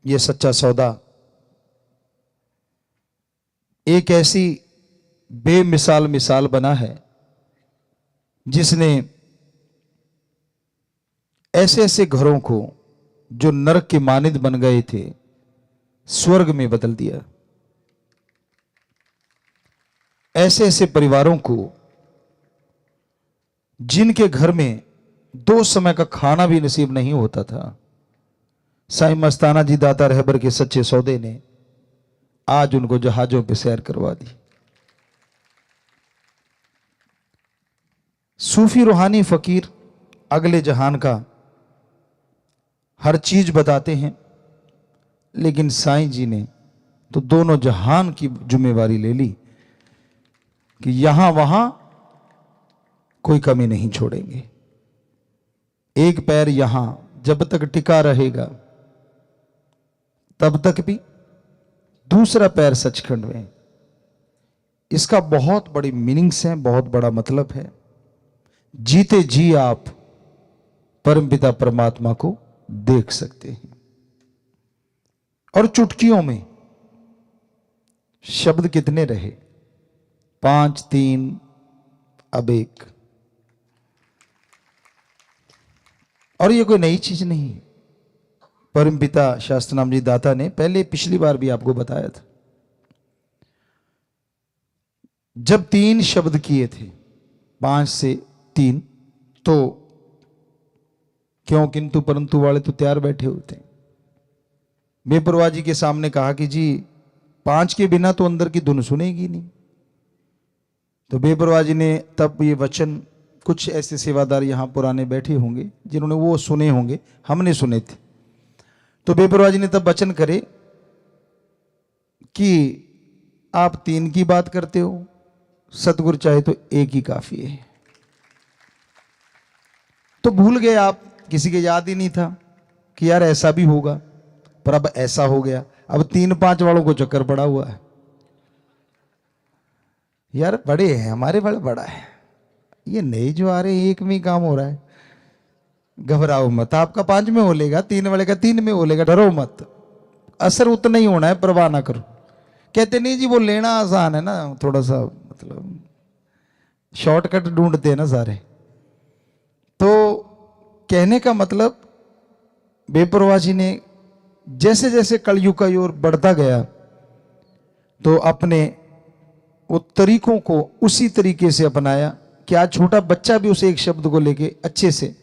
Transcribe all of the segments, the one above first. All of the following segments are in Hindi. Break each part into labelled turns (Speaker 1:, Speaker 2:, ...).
Speaker 1: ये सच्चा सौदा एक ऐसी बेमिसाल मिसाल बना है जिसने ऐसे ऐसे घरों को जो नरक के मानिंद बन गए थे स्वर्ग में बदल दिया। ऐसे ऐसे परिवारों को जिनके घर में 2 समय का खाना भी नसीब नहीं होता था, साईं मस्ताना जी दाता रहबर के सच्चे सौदे ने आज उनको जहाजों पे सैर करवा दी। सूफी रूहानी फकीर अगले जहान का हर चीज बताते हैं, लेकिन साईं जी ने तो दोनों जहान की जिम्मेवारी ले ली कि यहां वहां कोई कमी नहीं छोड़ेंगे। एक पैर यहां जब तक टिका रहेगा तब तक भी दूसरा पैर सचखंड में। इसका बहुत बड़ी मीनिंग्स है, बहुत बड़ा मतलब है। जीते जी आप परमपिता परमात्मा को देख सकते हैं। और चुटकियों में शब्द कितने रहे? 5, 3, अब 1। और ये कोई नई चीज नहीं। परमपिता शास्त्रनाम जी दाता ने पहले पिछली बार भी आपको बताया था, जब 3 शब्द किए थे 5 से 3, तो क्यों किंतु परंतु वाले तो तैयार बैठे होते हैं। बेपरवाह जी के सामने कहा कि जी 5 के बिना तो अंदर की धुन सुनेगी नहीं। तो बेपरवाह जी ने तब ये वचन, कुछ ऐसे सेवादार यहां पुराने बैठे होंगे जिन्होंने वो सुने होंगे, हमने सुने थे। तो बेपरवाह जी ने तब वचन करे कि आप 3 की बात करते हो, सतगुरु चाहे तो 1 ही काफी है। तो भूल गए आप, किसी के याद ही नहीं था कि यार ऐसा भी होगा, पर अब ऐसा हो गया। अब 3-5 वालों को चक्कर पड़ा हुआ है। यार बड़े हैं हमारे, बड़ा बड़ा है, ये नए जो आ रहे हैं 1 में ही काम हो रहा है। घबराओ मत, आपका 5 में हो लेगा, 3 वाले का 3 में हो लेगा, डरो मत, असर उतना ही होना है, परवाह ना करो। कहते नहीं जी वो लेना आसान है ना, थोड़ा सा मतलब शॉर्टकट ढूंढते हैं ना सारे। तो कहने का मतलब बेपरवाह जी ने जैसे जैसे कलयुग का ओर बढ़ता गया तो अपने वो तरीकों को उसी तरीके से अपनाया कि आज छोटा बच्चा भी उस एक शब्द को लेके अच्छे से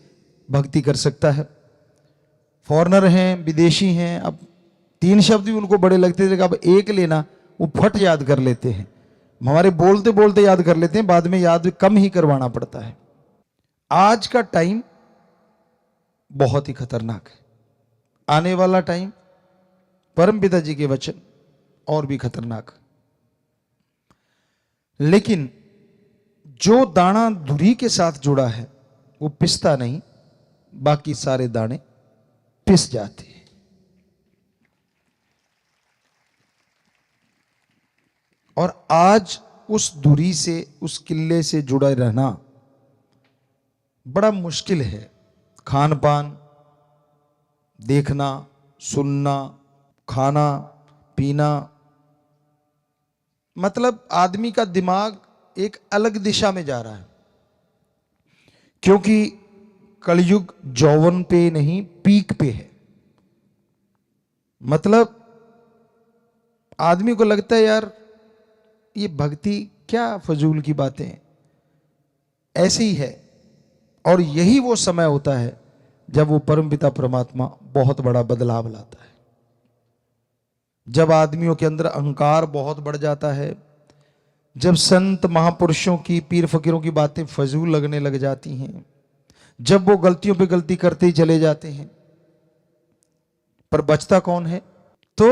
Speaker 1: भक्ति कर सकता है। फॉरेनर हैं, विदेशी हैं, अब 3 शब्द भी उनको बड़े लगते थे, अब 1 लेना वो फट याद कर लेते हैं। हमारे बोलते बोलते याद कर लेते हैं, बाद में याद कम ही करवाना पड़ता है। आज का टाइम बहुत ही खतरनाक है, आने वाला टाइम परमपिता जी के वचन और भी खतरनाक। लेकिन जो दाना धुरी के साथ जुड़ा है वो पिसता नहीं, बाकी सारे दाने पिस जाते हैं। और आज उस धुरी से, उस किले से जुड़ा रहना बड़ा मुश्किल है। खान पान, देखना, सुनना, खाना पीना, मतलब आदमी का दिमाग एक अलग दिशा में जा रहा है। क्योंकि कलयुग जौवन पे नहीं, पीक पे है। मतलब आदमी को लगता है यार ये भक्ति क्या फजूल की बातें, ऐसे ही है। और यही वो समय होता है जब वो परमपिता परमात्मा बहुत बड़ा बदलाव लाता है। जब आदमियों के अंदर अहंकार बहुत बढ़ जाता है, जब संत महापुरुषों की, पीर फकीरों की बातें फजूल लगने लग जाती हैं, जब वो गलतियों पे गलती करते ही चले जाते हैं, पर बचता कौन है? तो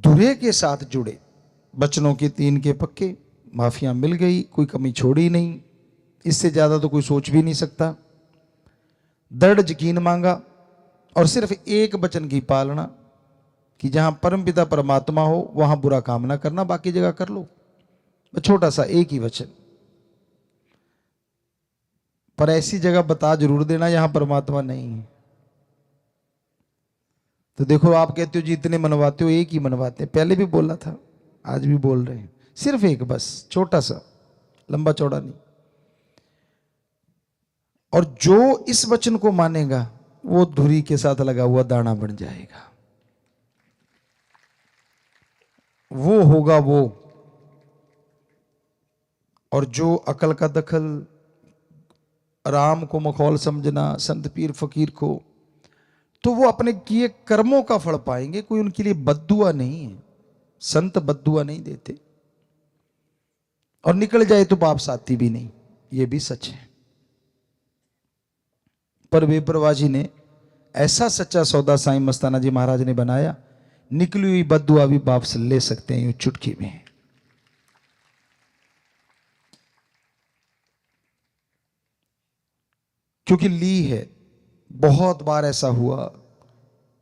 Speaker 1: धुरे के साथ जुड़े बचनों के 3 के पक्के, माफिया मिल गई, कोई कमी छोड़ी नहीं, इससे ज्यादा तो कोई सोच भी नहीं सकता। दृढ़ यकीन मांगा और सिर्फ एक वचन की पालना कि जहां परमपिता परमात्मा हो वहां बुरा काम ना करना, बाकी जगह कर लो। छोटा सा एक ही वचन, पर ऐसी जगह बता जरूर देना जहां परमात्मा नहीं है। तो देखो, आप कहते हो जी इतने मनवाते हो, एक ही मनवाते हैं। पहले भी बोला था, आज भी बोल रहे हैं, सिर्फ एक, बस छोटा सा, लंबा चौड़ा नहीं। और जो इस वचन को मानेगा वो धुरी के साथ लगा हुआ दाना बन जाएगा, वो होगा वो। और जो अकल का दखल, राम को मखौल समझना, संत पीर फकीर को, तो वो अपने किए कर्मों का फल पाएंगे। कोई उनके लिए बद्दुआ नहीं है, संत बद्दुआ नहीं देते। और निकल जाए तो पाप साथी भी नहीं, ये भी सच है। पर बेपरवाह जी ने ऐसा सच्चा सौदा साईं मस्ताना जी महाराज ने बनाया, निकली हुई बद्दुआ भी वापस ले सकते हैं यूं चुटकी में। क्योंकि ली है। बहुत बार ऐसा हुआ,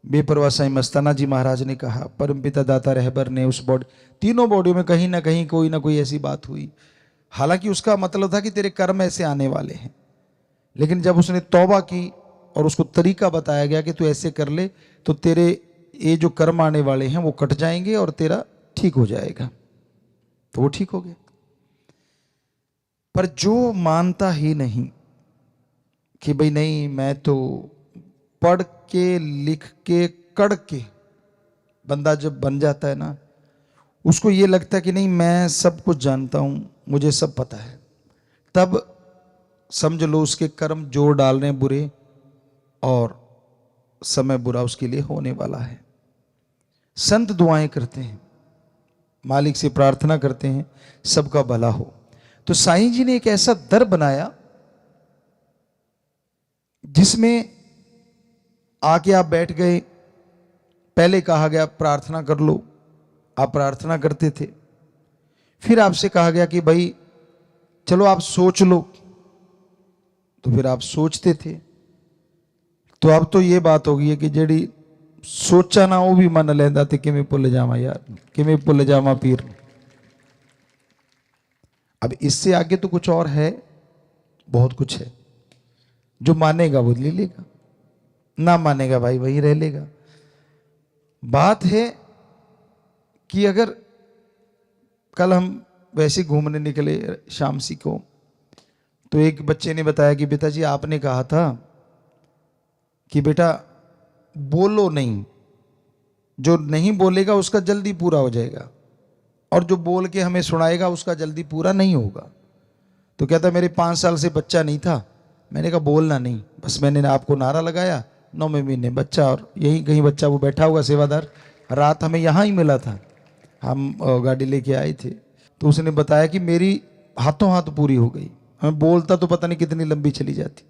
Speaker 1: बेपरवाह साईं मस्ताना जी महाराज ने कहा, परमपिता दाता रहबर ने उस बॉडी, तीनों बॉडियों में कहीं ना कोई ऐसी बात हुई। हालांकि उसका मतलब था कि तेरे कर्म ऐसे आने वाले हैं, लेकिन जब उसने तौबा की और उसको तरीका बताया गया कि तू ऐसे कर ले तो तेरे ये जो कर्म आने वाले हैं वो कट जाएंगे और तेरा ठीक हो जाएगा, तो वो ठीक हो गया। पर जो मानता ही नहीं कि भाई नहीं, मैं तो पढ़ के लिख के कड़ के, बंदा जब बन जाता है ना, उसको ये लगता है कि नहीं मैं सब कुछ जानता हूं, मुझे सब पता है, तब समझ लो उसके कर्म जोर डाल रहे हैं बुरे, और समय बुरा उसके लिए होने वाला है। संत दुआएं करते हैं, मालिक से प्रार्थना करते हैं सबका भला हो। तो साईं जी ने एक ऐसा दर बनाया जिसमें आके आप बैठ गए, पहले कहा गया प्रार्थना कर लो, आप प्रार्थना करते थे। फिर आपसे कहा गया कि भाई चलो आप सोच लो, तो फिर आप सोचते थे। तो अब तो ये बात हो गई है कि जेड़ी सोचा ना वो भी मन लेंदा ते किमें भुल जावा यार, किमें भुल जावा पीर। अब इससे आगे तो कुछ और है, बहुत कुछ है। जो मानेगा वो ले लेगा, ना मानेगा भाई वही रह लेगा। बात है कि अगर कल हम वैसे घूमने निकले शामसी को, तो एक बच्चे ने बताया कि पिताजी आपने कहा था कि बेटा बोलो नहीं, जो नहीं बोलेगा उसका जल्दी पूरा हो जाएगा, और जो बोल के हमें सुनाएगा उसका जल्दी पूरा नहीं होगा। तो कहता मेरे 5 साल से बच्चा नहीं था, मैंने कहा बोलना नहीं, बस मैंने आपको नारा लगाया, 9वें महीने बच्चा, और यहीं कहीं बच्चा वो बैठा हुआ सेवादार, रात हमें यहाँ ही मिला था, हम गाड़ी लेके आए थे। तो उसने बताया कि मेरी हाथों हाथ पूरी हो गई, हमें बोलता तो पता नहीं कितनी लंबी चली जाती।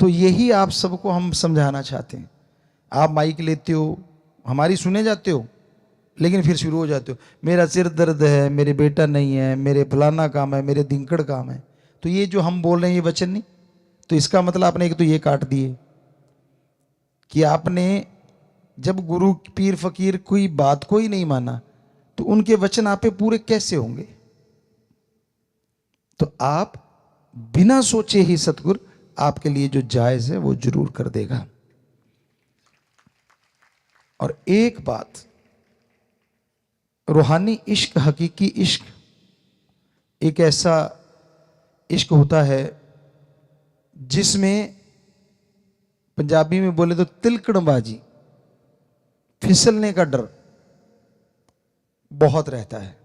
Speaker 1: तो यही आप सबको हम समझाना चाहते हैं। आप माइक लेते हो, हमारी सुने जाते हो, लेकिन फिर शुरू हो जाते हो मेरा सिर दर्द है, मेरे बेटा नहीं है, मेरे फलाना काम है, मेरे दिनकड़ काम है। तो ये जो हम बोल रहे हैं ये वचन नहीं, तो इसका मतलब आपने एक तो ये काट दिए कि आपने जब गुरु पीर फकीर कोई बात को ही नहीं माना तो उनके वचन आप पे पूरे कैसे होंगे। तो आप बिना सोचे ही सतगुरु आपके लिए जो जायज है वो जरूर कर देगा। और एक बात, रूहानी इश्क, हकीकी इश्क एक ऐसा इश्क होता है जिसमें पंजाबी में बोले तो तिलकड़बाजी, फिसलने का डर बहुत रहता है।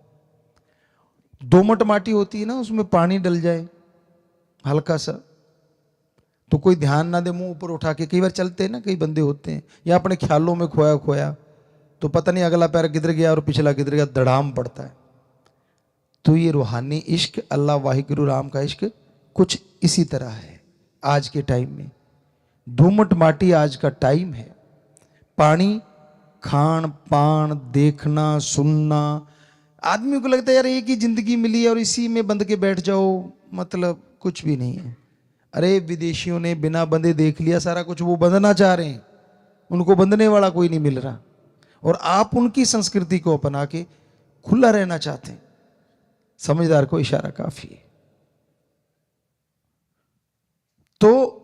Speaker 1: दोमट माटी होती है ना, उसमें पानी डल जाए हल्का सा, तो कोई ध्यान ना दे, मुंह ऊपर उठा के, कई बार चलते हैं ना, कई बंदे होते हैं, या अपने ख्यालों में खोया खोया, तो पता नहीं अगला पैर किधर गया और पिछला किधर गया, धड़ाम पड़ता है। तो ये रूहानी इश्क, अल्लाह वाहिगुरु राम का इश्क कुछ इसी तरह है। आज के टाइम में दोमट माटी आज का टाइम है, पानी, खान पान, देखना सुनना, आदमी को लगता है यार एक ही जिंदगी मिली है और इसी में बंध के बैठ जाओ, मतलब कुछ भी नहीं है। अरे विदेशियों ने बिना बंधे देख लिया सारा कुछ, वो बंधना चाह रहे हैं, उनको बंधने वाला कोई नहीं मिल रहा, और आप उनकी संस्कृति को अपना के खुला रहना चाहते हैं। समझदार को इशारा काफी है। तो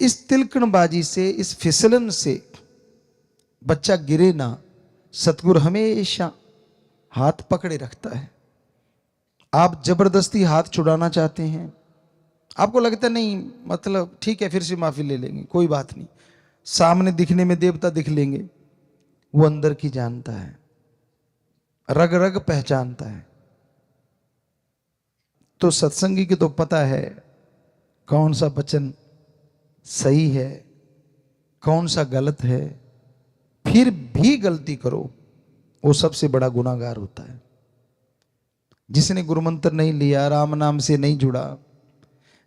Speaker 1: इस तिलकणबाजी से, इस फिसलन से बच्चा गिरे ना, सतगुरु हमेशा हाथ पकड़े रखता है। आप जबरदस्ती हाथ छुड़ाना चाहते हैं, आपको लगता नहीं मतलब ठीक है फिर से माफी ले लेंगे, कोई बात नहीं, सामने दिखने में देवता दिख लेंगे, वो अंदर की जानता है, रग रग पहचानता है। तो सत्संगी की तो पता है कौन सा वचन सही है, कौन सा गलत है। फिर भी गलती करो, वो सबसे बड़ा गुनाहगार होता है। जिसने गुरुमंत्र नहीं लिया, राम नाम से नहीं जुड़ा,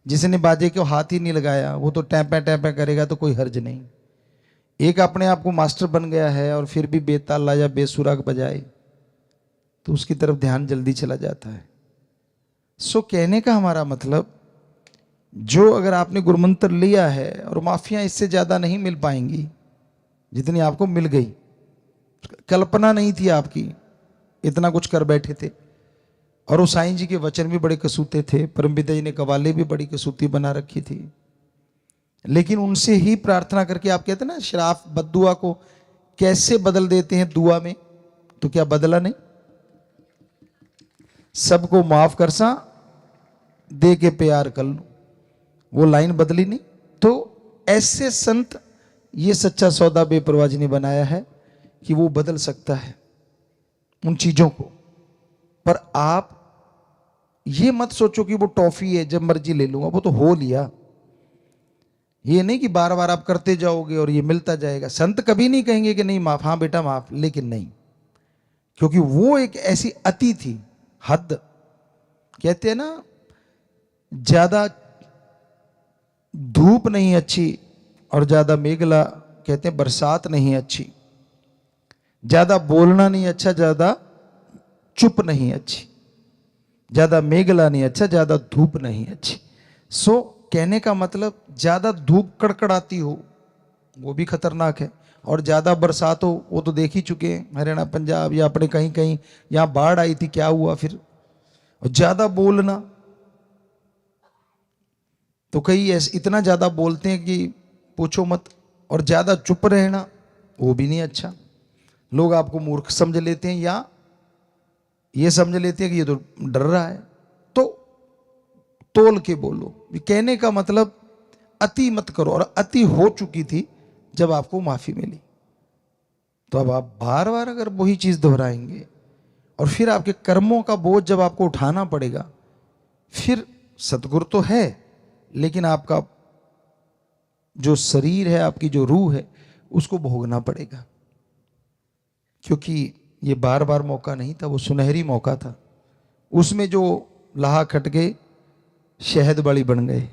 Speaker 1: जिसने बाजे को हाथ ही नहीं लगाया, वो तो टैपा टैपा करेगा तो कोई हर्ज नहीं। एक अपने आप को मास्टर बन गया है और फिर भी बेताला या बेसुराग बजाए तो उसकी तरफ ध्यान जल्दी चला जाता है। सो कहने का हमारा मतलब, जो अगर आपने गुरुमंत्र लिया है और माफियां इससे ज्यादा नहीं मिल पाएंगी जितनी आपको मिल गई, कल्पना नहीं थी आपकी, इतना कुछ कर बैठे थे। और वो साईं जी के वचन भी बड़े कसूते थे, परमपिता जी ने कवाले भी बड़ी कसूती बना रखी थी, लेकिन उनसे ही प्रार्थना करके, आप कहते हैं ना श्राप बद्दुआ को कैसे बदल देते हैं दुआ में, तो क्या बदला नहीं? सबको माफ कर सा दे के प्यार कर लो, वो लाइन बदली नहीं। तो ऐसे संत, ये सच्चा सौदा बेपरवाह जी ने बनाया है कि वो बदल सकता है उन चीजों को। पर आप ये मत सोचो कि वो टॉफी है जब मर्जी ले लूंगा, वो तो हो लिया। ये नहीं कि बार बार आप करते जाओगे और ये मिलता जाएगा। संत कभी नहीं कहेंगे कि नहीं माफ, हाँ बेटा माफ, लेकिन नहीं, क्योंकि वो एक ऐसी अति थी, हद। कहते हैं ना, ज्यादा धूप नहीं अच्छी और ज्यादा मेघला, कहते हैं बरसात नहीं अच्छी, ज्यादा बोलना नहीं अच्छा, ज्यादा चुप नहीं अच्छी, ज्यादा मेघला नहीं अच्छा, ज्यादा धूप नहीं अच्छी। सो कहने का मतलब, ज्यादा धूप कड़कड़ाती हो वो भी खतरनाक है, और ज्यादा बरसात हो वो तो देख ही चुके हैं, हरियाणा पंजाब या अपने कहीं कहीं यहां बाढ़ आई थी, क्या हुआ फिर। और ज्यादा बोलना, तो कई ऐसे इतना ज्यादा बोलते हैं कि पूछो मत। और ज्यादा चुप रहना वो भी नहीं अच्छा, लोग आपको मूर्ख समझ लेते हैं या ये समझ लेते हैं कि ये तो डर रहा है। तो तोल के बोलो, कहने का मतलब अति मत करो। और अति हो चुकी थी जब आपको माफी मिली, तो अब आप बार बार अगर वही चीज दोहराएंगे और फिर आपके कर्मों का बोझ जब आपको उठाना पड़ेगा, फिर सतगुरु तो है लेकिन आपका जो शरीर है, आपकी जो रूह है, उसको भोगना पड़ेगा। क्योंकि ये बार बार मौका नहीं था, वो सुनहरी मौका था। उसमें जो लाहा खट गए, शहद बड़ी बन गए।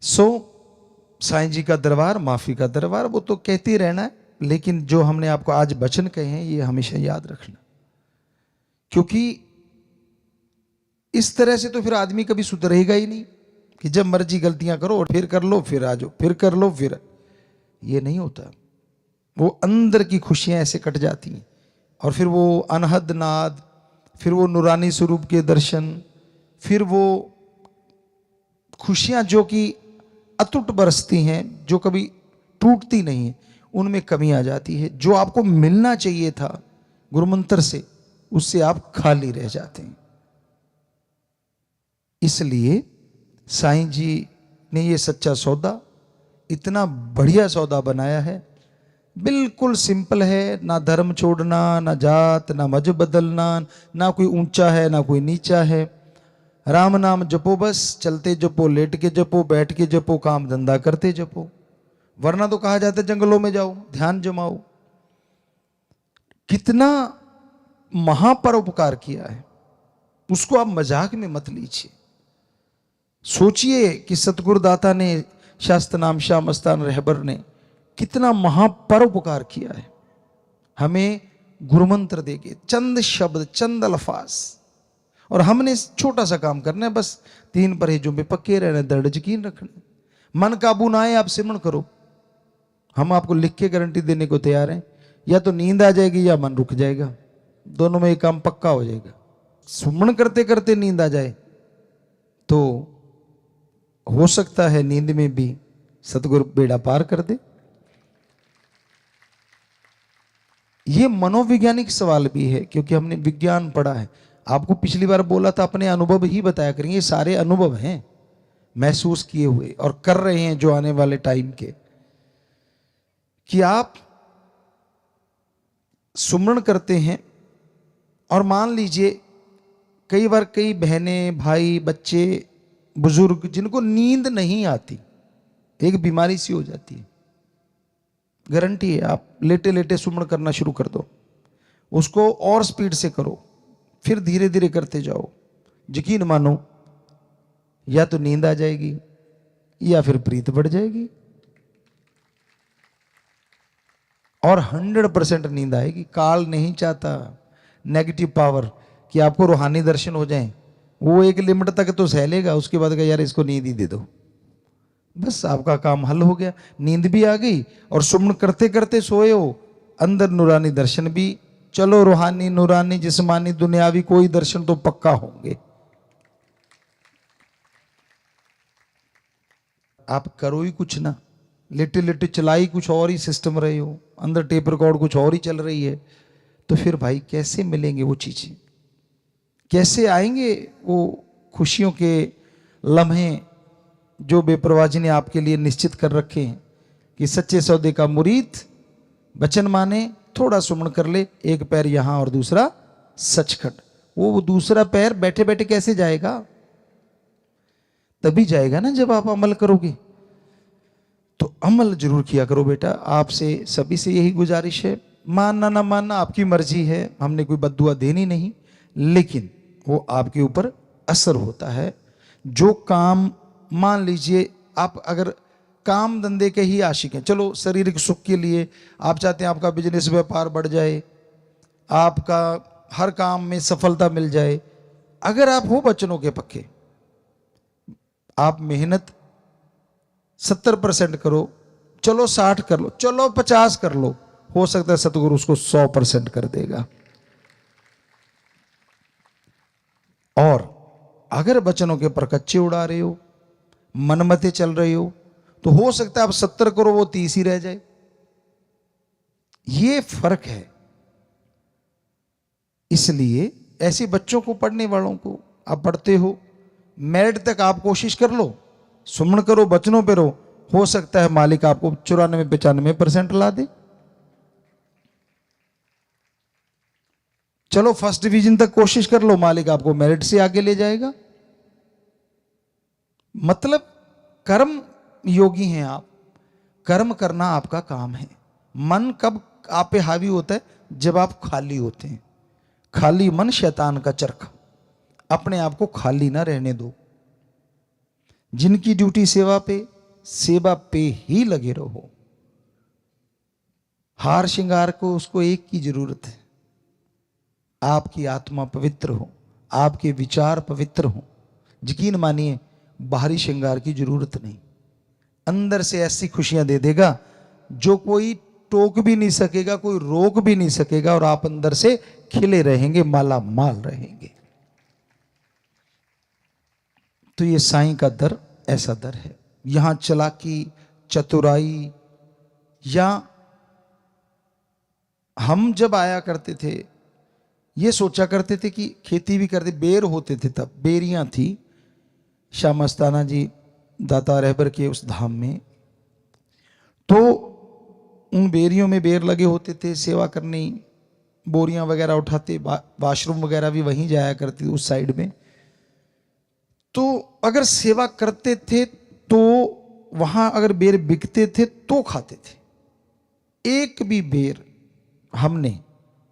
Speaker 1: सो साईं जी का दरबार, माफी का दरबार, वो तो कहते रहना है, लेकिन जो हमने आपको आज वचन कहे हैं ये हमेशा याद रखना। क्योंकि इस तरह से तो फिर आदमी कभी सुधरेगा ही नहीं कि जब मर्जी गलतियां करो और फिर कर लो, फिर आ जाओ, फिर कर लो, फिर। ये नहीं होता। वो अंदर की खुशियां ऐसे कट जाती हैं, और फिर वो अनहद नाद, फिर वो नूरानी स्वरूप के दर्शन, फिर वो खुशियां जो कि अटूट बरसती हैं, जो कभी टूटती नहीं है, उनमें कमी आ जाती है। जो आपको मिलना चाहिए था गुरुमंत्र से, उससे आप खाली रह जाते हैं। इसलिए साईं जी ने ये सच्चा सौदा, इतना बढ़िया सौदा बनाया है। बिल्कुल सिंपल है, ना धर्म छोड़ना, ना जात, ना मजहब बदलना, ना कोई ऊंचा है ना कोई नीचा है। राम नाम जपो, बस चलते जपो, लेट के जपो, बैठ के जपो, काम धंधा करते जपो। वरना तो कहा जाता है जंगलों में जाओ, ध्यान जमाओ। कितना महापरोपकार किया है, उसको आप मजाक में मत लीजिए। सोचिए कि सतगुरुदाता ने, शास्त्र नाम शाह मस्तान रहबर ने कितना महापरोपकार किया है। हमें गुरुमंत्र देके चंद शब्द, चंद अल्फाज, और हमने छोटा सा काम करना है, बस 3 परहेजों पे पक्के रहना, दृढ़ यकीन रखना। मन काबू ना आए, आप सिमरण करो, हम आपको लिख के गारंटी देने को तैयार हैं। या तो नींद आ जाएगी या मन रुक जाएगा, दोनों में एक काम पक्का हो जाएगा। सुमरण करते करते नींद आ जाए तो हो सकता है नींद में भी सतगुरु बेड़ा पार कर दे। ये मनोवैज्ञानिक सवाल भी है, क्योंकि हमने विज्ञान पढ़ा है। आपको पिछली बार बोला था अपने अनुभव ही बताया करेंगे, ये सारे अनुभव हैं महसूस किए हुए और कर रहे हैं जो आने वाले टाइम के, कि आप सुमरण करते हैं और मान लीजिए कई बार कई बहनें, भाई, बच्चे, बुजुर्ग जिनको नींद नहीं आती, एक बीमारी सी हो जाती है, गारंटी है, आप लेटे लेटे सुमरण करना शुरू कर दो, उसको और स्पीड से करो, फिर धीरे धीरे करते जाओ, यकीन मानो या तो नींद आ जाएगी या फिर प्रीत बढ़ जाएगी, और 100% नींद आएगी। काल नहीं चाहता नेगेटिव पावर कि आपको रूहानी दर्शन हो जाएं, वो एक लिमिट तक तो सह लेगा, उसके बाद कहा यार इसको नींद ही दे दो, बस आपका काम हल हो गया, नींद भी आ गई और सुमन करते करते सोए हो, अंदर नूरानी दर्शन भी। चलो रूहानी, नूरानी, जिस्मानी, दुनियावी कोई दर्शन तो पक्का होंगे। आप करो ही कुछ ना, लेटे लेटे चलाई कुछ और ही सिस्टम रहे हो, अंदर टेप रिकॉर्ड कुछ और ही चल रही है, तो फिर भाई कैसे मिलेंगे वो चीजें, कैसे आएंगे वो खुशियों के लम्हे जो बेपरवाह जी ने आपके लिए निश्चित कर रखे हैं कि सच्चे सौदे का मुरीद वचन माने, थोड़ा सुमन कर ले, एक पैर यहां और दूसरा सचखंड। वो दूसरा पैर बैठे बैठे कैसे जाएगा? तभी जाएगा ना जब आप अमल करोगे। तो अमल जरूर किया करो बेटा, आपसे सभी से यही गुजारिश है। मानना ना मानना आपकी मर्जी है, हमने कोई बद्दुआ देनी नहीं, लेकिन वो आपके ऊपर असर होता है। जो काम, मान लीजिए आप अगर काम धंधे के ही आशिक हैं, चलो शारीरिक सुख के लिए आप चाहते हैं आपका बिजनेस व्यापार बढ़ जाए, आपका हर काम में सफलता मिल जाए, अगर आप हो वचनों के पक्के, आप मेहनत 70% करो, चलो 60 कर लो, चलो 50 कर लो, हो सकता है सतगुरु उसको 100% कर देगा। और अगर वचनों के पर कच्चे उड़ा रहे हो, मनमते चल रहे हो, तो हो सकता है आप 70 करो, वो 30 ही रह जाए। ये फर्क है। इसलिए ऐसे बच्चों को, पढ़ने वालों को, आप पढ़ते हो, मेरिट तक आप कोशिश कर लो, सुमन करो, बचनों पे रहो, हो सकता है मालिक आपको 94-95% ला दे। चलो फर्स्ट डिवीजन तक कोशिश कर लो, मालिक आपको मेरिट से आगे ले जाएगा। मतलब कर्म योगी हैं आप, कर्म करना आपका काम है। मन कब आप पे हावी होता है? जब आप खाली होते हैं। खाली मन शैतान का चरखा, अपने आप को खाली ना रहने दो। जिनकी ड्यूटी सेवा पे ही लगे रहो। हार श्रृंगार को उसको एक की जरूरत है, आपकी आत्मा पवित्र हो, आपके विचार पवित्र हो। यकीन मानिए बाहरी श्रृंगार की जरूरत नहीं, अंदर से ऐसी खुशियां दे देगा जो कोई टोक भी नहीं सकेगा, कोई रोक भी नहीं सकेगा, और आप अंदर से खिले रहेंगे, माला माल रहेंगे। तो ये साईं का दर ऐसा दर है। यहां चालाकी, चतुराई, या हम जब आया करते थे ये सोचा करते थे कि खेती भी करते, बेर होते थे, तब बेरियां थी शाह मस्ताना जी दाता रहबर के उस धाम में, तो उन बेरियों में बेर लगे होते थे, सेवा करनी, बोरियां वगैरह उठाते, वाशरूम वगैरह भी वहीं जाया करती उस साइड में। तो अगर सेवा करते थे तो वहां अगर बेर बिकते थे तो खाते थे। एक भी बेर हमने,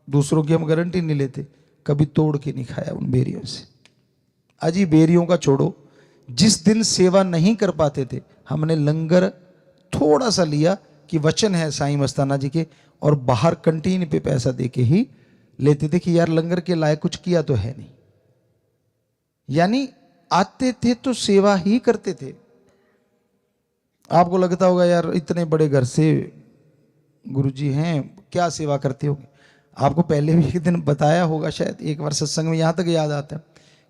Speaker 1: दूसरों की हम गारंटी नहीं लेते, कभी तोड़ के नहीं खाया उन बेरियों से। अजी बेरियों का छोड़ो, जिस दिन सेवा नहीं कर पाते थे, हमने लंगर थोड़ा सा लिया कि वचन है साईं मस्ताना जी के, और बाहर कंटीन पे पैसा दे के ही लेते थे कि यार लंगर के लायक कुछ किया तो है नहीं। यानी आते थे तो सेवा ही करते थे। आपको लगता होगा यार इतने बड़े घर से गुरुजी हैं, क्या सेवा करते होंगे। आपको पहले भी एक दिन बताया होगा शायद, एक बार सत्संग में, यहां तक याद आता है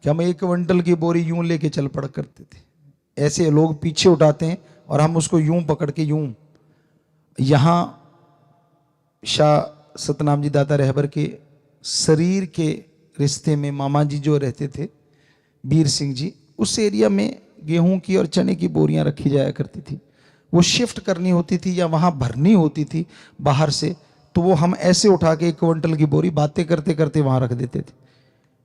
Speaker 1: कि हम 1 क्विंटल की बोरी यूं लेके चल पड़ करते थे। ऐसे लोग पीछे उठाते हैं और हम उसको यूं पकड़ के यूं, यहां शाह सतनाम जी दाता रहबर के शरीर के रिश्ते में मामा जी जो रहते थे वीर सिंह जी, उस एरिया में गेहूं की और चने की बोरियां रखी जाया करती थी। वो शिफ्ट करनी होती थी या वहां भरनी होती थी बाहर से, तो वो हम ऐसे उठा के 1 क्विंटल की बोरी बातें करते करते वहां रख देते थे।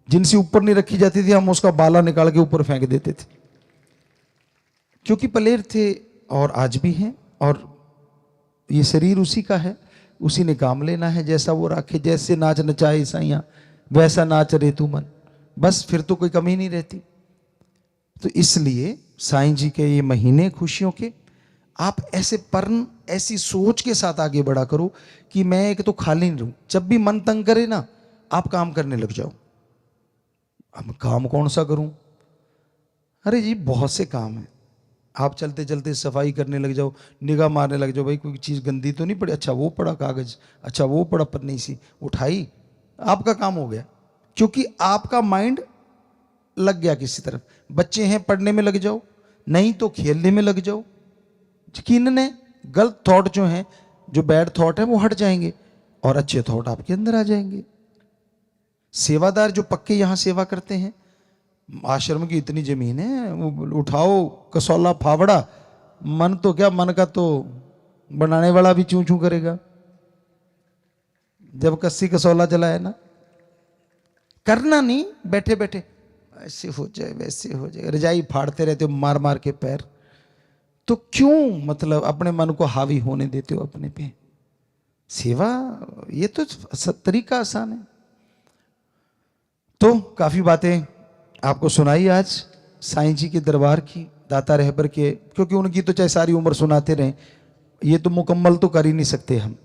Speaker 1: जिनसे ऊपर नहीं रखी जाती थी हम उसका बाला निकाल के ऊपर फेंक देते थे, क्योंकि पलेर थे और आज भी हैं, और ये शरीर उसी का है, उसी ने काम लेना है। जैसा वो राखे, जैसे नाच नचाए ईसाइयाँ वैसा नाच रे तू मन, बस फिर तो कोई कमी नहीं रहती। तो इसलिए साईं जी के ये महीने खुशियों के, आप ऐसे पर्ण ऐसी सोच के साथ आगे बढ़ा करो कि मैं एक तो खाली नहीं रहूं। जब भी मन तंग करे ना, आप काम करने लग जाओ। अब काम कौन सा करूं? अरे जी बहुत से काम है। आप चलते चलते सफाई करने लग जाओ, निगाह मारने लग जाओ, भाई कोई चीज़ गंदी तो नहीं पड़ी, अच्छा वो पड़ा कागज, अच्छा वो पड़ा पन्नी सी, उठाई, आपका काम हो गया। क्योंकि आपका माइंड लग गया किसी तरफ। बच्चे हैं, पढ़ने में लग जाओ, नहीं तो खेलने में लग जाओ। यकीनन है गलत थॉट जो हैं, जो बैड थॉट है वो हट जाएंगे और अच्छे थॉट आपके अंदर आ जाएंगे। सेवादार जो पक्के यहां सेवा करते हैं, आश्रम की इतनी जमीन है, वो उठाओ कसौला फावड़ा, मन तो क्या, मन का तो बनाने वाला भी चूं चूं करेगा जब कस्सी कसौला चलाए ना। करना नहीं, बैठे बैठे ऐसे हो जाए वैसे हो जाए, रजाई फाड़ते रहते हो मार मार के पैर, तो क्यों मतलब अपने मन को हावी होने देते हो अपने पे। सेवा ये तो तरीका आसान है। तो काफी बातें आपको सुनाई आज साईं जी के दरबार की, दाता रहबर के, क्योंकि उनकी तो चाहे सारी उम्र सुनाते रहे, ये तो मुकम्मल तो कर ही नहीं सकते हम।